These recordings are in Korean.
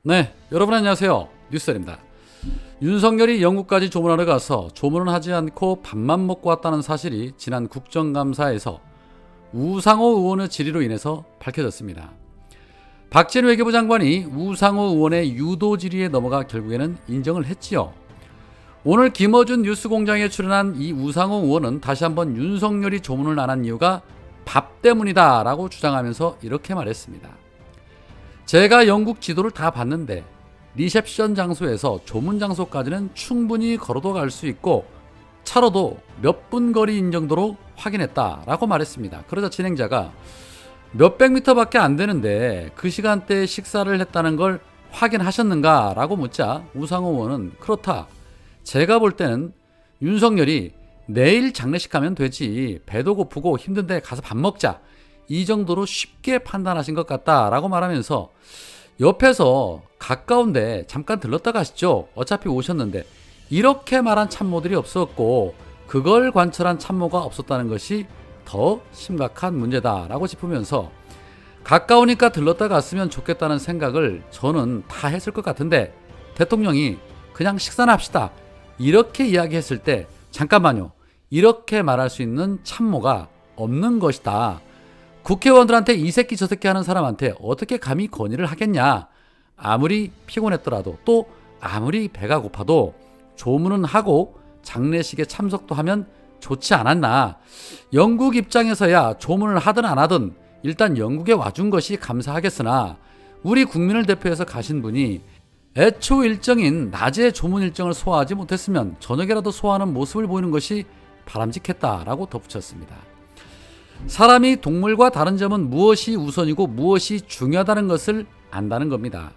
네, 여러분 안녕하세요. 뉴스입니다. 윤석열이 영국까지 조문하러 가서 조문은 하지 않고 밥만 먹고 왔다는 사실이 지난 국정감사에서 우상호 의원의 질의로 인해서 밝혀졌습니다. 박진 외교부 장관이 우상호 의원의 유도 질의에 넘어가 결국에는 인정을 했지요. 오늘 김어준 뉴스공장에 출연한 이 우상호 의원은 다시 한번 윤석열이 조문을 안 한 이유가 밥 때문이다 라고 주장하면서 이렇게 말했습니다. 제가 영국 지도를 다 봤는데 리셉션 장소에서 조문 장소까지는 충분히 걸어도 갈 수 있고 차로도 몇 분 거리인 정도로 확인했다라고 말했습니다. 그러자 진행자가 몇백 미터밖에 안 되는데 그 시간대에 식사를 했다는 걸 확인하셨는가? 라고 묻자 우상호 의원은 그렇다. 제가 볼 때는 윤석열이 내일 장례식 가면 되지 배도 고프고 힘든데 가서 밥 먹자. 이 정도로 쉽게 판단하신 것 같다라고 말하면서 옆에서 가까운데 잠깐 들렀다 가시죠. 어차피 오셨는데 이렇게 말한 참모들이 없었고 그걸 관철한 참모가 없었다는 것이 더 심각한 문제다라고 짚으면서 가까우니까 들렀다 갔으면 좋겠다는 생각을 저는 다 했을 것 같은데 대통령이 그냥 식사나 합시다 이렇게 이야기했을 때 잠깐만요. 이렇게 말할 수 있는 참모가 없는 것이다. 국회의원들한테 이 새끼 저 새끼 하는 사람한테 어떻게 감히 건의를 하겠냐. 아무리 피곤했더라도 또 아무리 배가 고파도 조문은 하고 장례식에 참석도 하면 좋지 않았나. 영국 입장에서야 조문을 하든 안 하든 일단 영국에 와준 것이 감사하겠으나 우리 국민을 대표해서 가신 분이 애초 일정인 낮에 조문 일정을 소화하지 못했으면 저녁에라도 소화하는 모습을 보이는 것이 바람직했다라고 덧붙였습니다. 사람이 동물과 다른 점은 무엇이 우선이고 무엇이 중요하다는 것을 안다는 겁니다.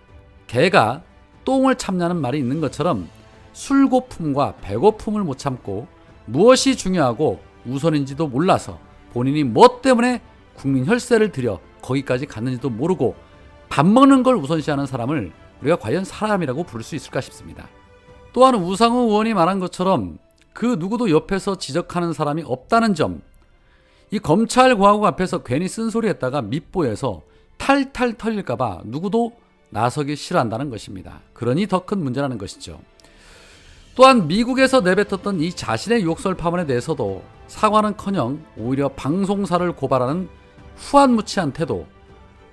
개가 똥을 참냐는 말이 있는 것처럼 술고품과 배고픔을 못 참고 무엇이 중요하고 우선인지도 몰라서 본인이 뭐 때문에 국민 혈세를 들여 거기까지 갔는지도 모르고 밥 먹는 걸 우선시하는 사람을 우리가 과연 사람이라고 부를 수 있을까 싶습니다. 또한 우상호 의원이 말한 것처럼 그 누구도 옆에서 지적하는 사람이 없다는 점, 이 검찰 고하고 앞에서 괜히 쓴소리 했다가 밑보여서 탈탈 털릴까봐 누구도 나서기 싫어한다는 것입니다. 그러니 더 큰 문제라는 것이죠. 또한 미국에서 내뱉었던 이 자신의 욕설 파문에 대해서도 사과는커녕 오히려 방송사를 고발하는 후안무치한 태도,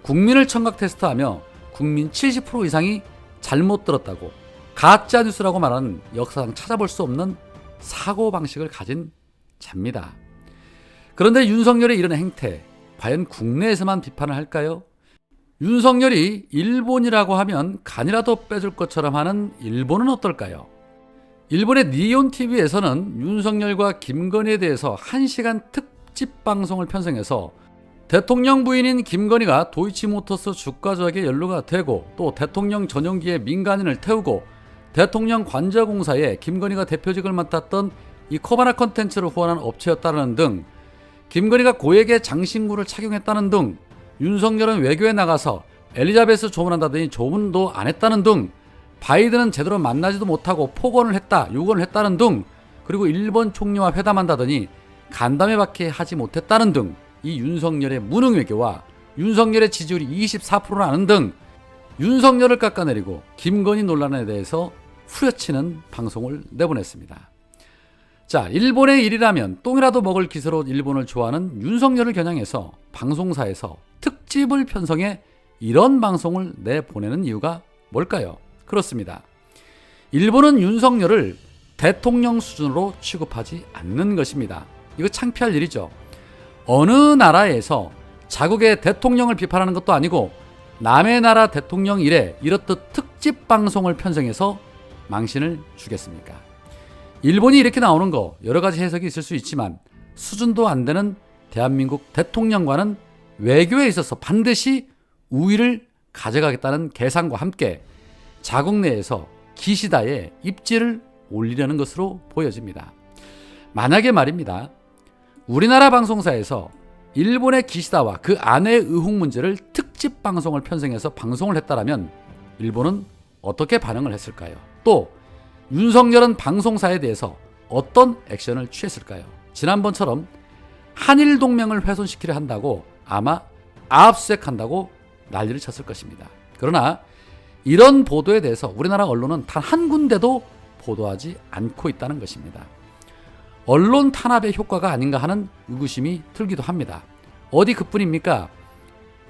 국민을 청각 테스트하며 국민 70% 이상이 잘못 들었다고 가짜뉴스라고 말하는 역사상 찾아볼 수 없는 사고방식을 가진 자입니다. 그런데 윤석열의 이런 행태, 과연 국내에서만 비판을 할까요? 윤석열이 일본이라고 하면 간이라도 빼줄 것처럼 하는 일본은 어떨까요? 일본의 니온TV에서는 윤석열과 김건희에 대해서 1시간 특집 방송을 편성해서 대통령 부인인 김건희가 도이치모터스 주가 조작에 연루가 되고 또 대통령 전용기에 민간인을 태우고 대통령 관저공사에 김건희가 대표직을 맡았던 이 코바나 컨텐츠를 후원한 업체였다는 등 김건희가 고액의 장신구를 착용했다는 등 윤석열은 외교에 나가서 엘리자베스 조문한다더니 조문도 안 했다는 등 바이든은 제대로 만나지도 못하고 폭언을 했다, 욕을 했다는 등 그리고 일본 총리와 회담한다더니 간담회밖에 하지 못했다는 등 이 윤석열의 무능 외교와 윤석열의 지지율이 24%라는 등 윤석열을 깎아내리고 김건희 논란에 대해서 후려치는 방송을 내보냈습니다. 자, 일본의 일이라면 똥이라도 먹을 기세로 일본을 좋아하는 윤석열을 겨냥해서 방송사에서 특집을 편성해 이런 방송을 내보내는 이유가 뭘까요? 그렇습니다. 일본은 윤석열을 대통령 수준으로 취급하지 않는 것입니다. 이거 창피할 일이죠. 어느 나라에서 자국의 대통령을 비판하는 것도 아니고 남의 나라 대통령 일에 이렇듯 특집 방송을 편성해서 망신을 주겠습니까? 일본이 이렇게 나오는 거 여러 가지 해석이 있을 수 있지만 수준도 안 되는 대한민국 대통령과는 외교에 있어서 반드시 우위를 가져가겠다는 계산과 함께 자국 내에서 기시다의 입지를 올리려는 것으로 보여집니다. 만약에 말입니다. 우리나라 방송사에서 일본의 기시다와 그 아내의 의혹 문제를 특집 방송을 편성해서 방송을 했다라면 일본은 어떻게 반응을 했을까요? 또 윤석열은 방송사에 대해서 어떤 액션을 취했을까요? 지난번처럼 한일 동맹을 훼손시키려 한다고 아마 압수수색한다고 난리를 쳤을 것입니다. 그러나 이런 보도에 대해서 우리나라 언론은 단 한 군데도 보도하지 않고 있다는 것입니다. 언론 탄압의 효과가 아닌가 하는 의구심이 들기도 합니다. 어디 그뿐입니까?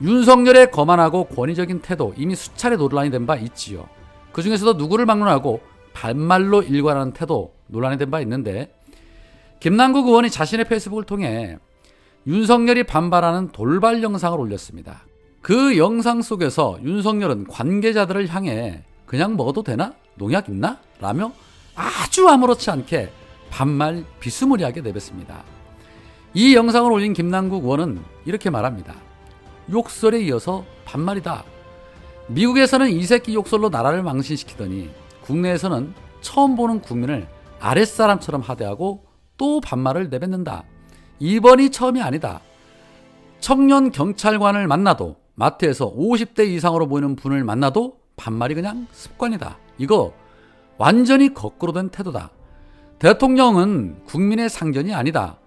윤석열의 거만하고 권위적인 태도 이미 수차례 논란이 된 바 있지요. 그 중에서도 누구를 막론하고 반말로 일관하는 태도 논란이 된 바 있는데, 김남국 의원이 자신의 페이스북을 통해 윤석열이 반발하는 돌발 영상을 올렸습니다. 그 영상 속에서 윤석열은 관계자들을 향해 그냥 먹어도 되나? 농약 있나? 라며 아주 아무렇지 않게 반말 비스무리하게 내뱉습니다. 이 영상을 올린 김남국 의원은 이렇게 말합니다. 욕설에 이어서 반말이다. 미국에서는 이 새끼 욕설로 나라를 망신시키더니 국내에서는 처음 보는 국민을 아랫사람처럼 하대하고 또 반말을 내뱉는다. 이번이 처음이 아니다. 청년 경찰관을 만나도, 마트에서 50대 이상으로 보이는 분을 만나도 반말이 그냥 습관이다. 이거 완전히 거꾸로 된 태도다. 대통령은 국민의 상전이 아니다.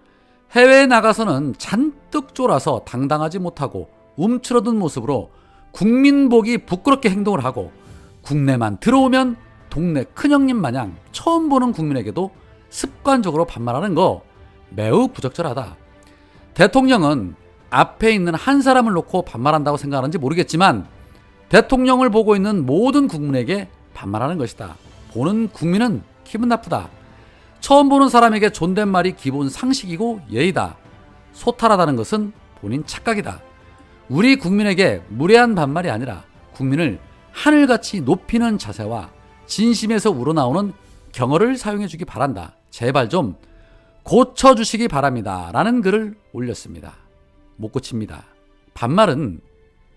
해외에 나가서는 잔뜩 쫄아서 당당하지 못하고 움츠러든 모습으로 국민 보기 부끄럽게 행동을 하고, 국내만 들어오면 동네 큰형님 마냥 처음 보는 국민에게도 습관적으로 반말하는 거 매우 부적절하다. 대통령은 앞에 있는 한 사람을 놓고 반말한다고 생각하는지 모르겠지만 대통령을 보고 있는 모든 국민에게 반말하는 것이다. 보는 국민은 기분 나쁘다. 처음 보는 사람에게 존댓말이 기본 상식이고 예의다. 소탈하다는 것은 본인 착각이다. 우리 국민에게 무례한 반말이 아니라 국민을 하늘같이 높이는 자세와 진심에서 우러나오는 경어를 사용해 주기 바란다. 제발 좀 고쳐주시기 바랍니다. 라는 글을 올렸습니다. 못 고칩니다. 반말은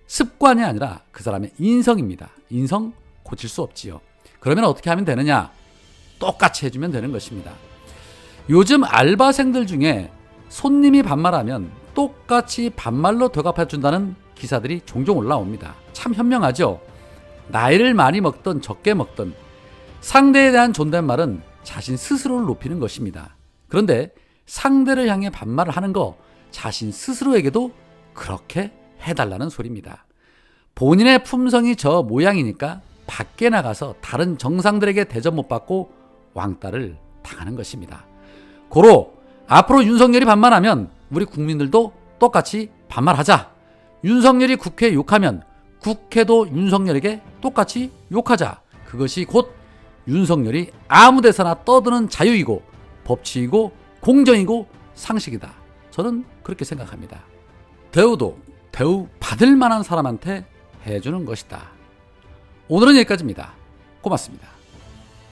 습관이 아니라 그 사람의 인성입니다. 인성 고칠 수 없지요. 그러면 어떻게 하면 되느냐? 똑같이 해주면 되는 것입니다. 요즘 알바생들 중에 손님이 반말하면 똑같이 반말로 되갚아준다는 기사들이 종종 올라옵니다. 참 현명하죠? 나이를 많이 먹든 적게 먹든 상대에 대한 존댓말은 자신 스스로를 높이는 것입니다. 그런데 상대를 향해 반말을 하는 거 자신 스스로에게도 그렇게 해달라는 소리입니다. 본인의 품성이 저 모양이니까 밖에 나가서 다른 정상들에게 대접 못 받고 왕따를 당하는 것입니다. 고로 앞으로 윤석열이 반말하면 우리 국민들도 똑같이 반말하자. 윤석열이 국회에 욕하면 국회도 윤석열에게 똑같이 욕하자. 그것이 곧 윤석열이 아무 데서나 떠드는 자유이고 법치이고 공정이고 상식이다. 저는 그렇게 생각합니다. 대우도 대우 받을 만한 사람한테 해주는 것이다. 오늘은 여기까지입니다. 고맙습니다.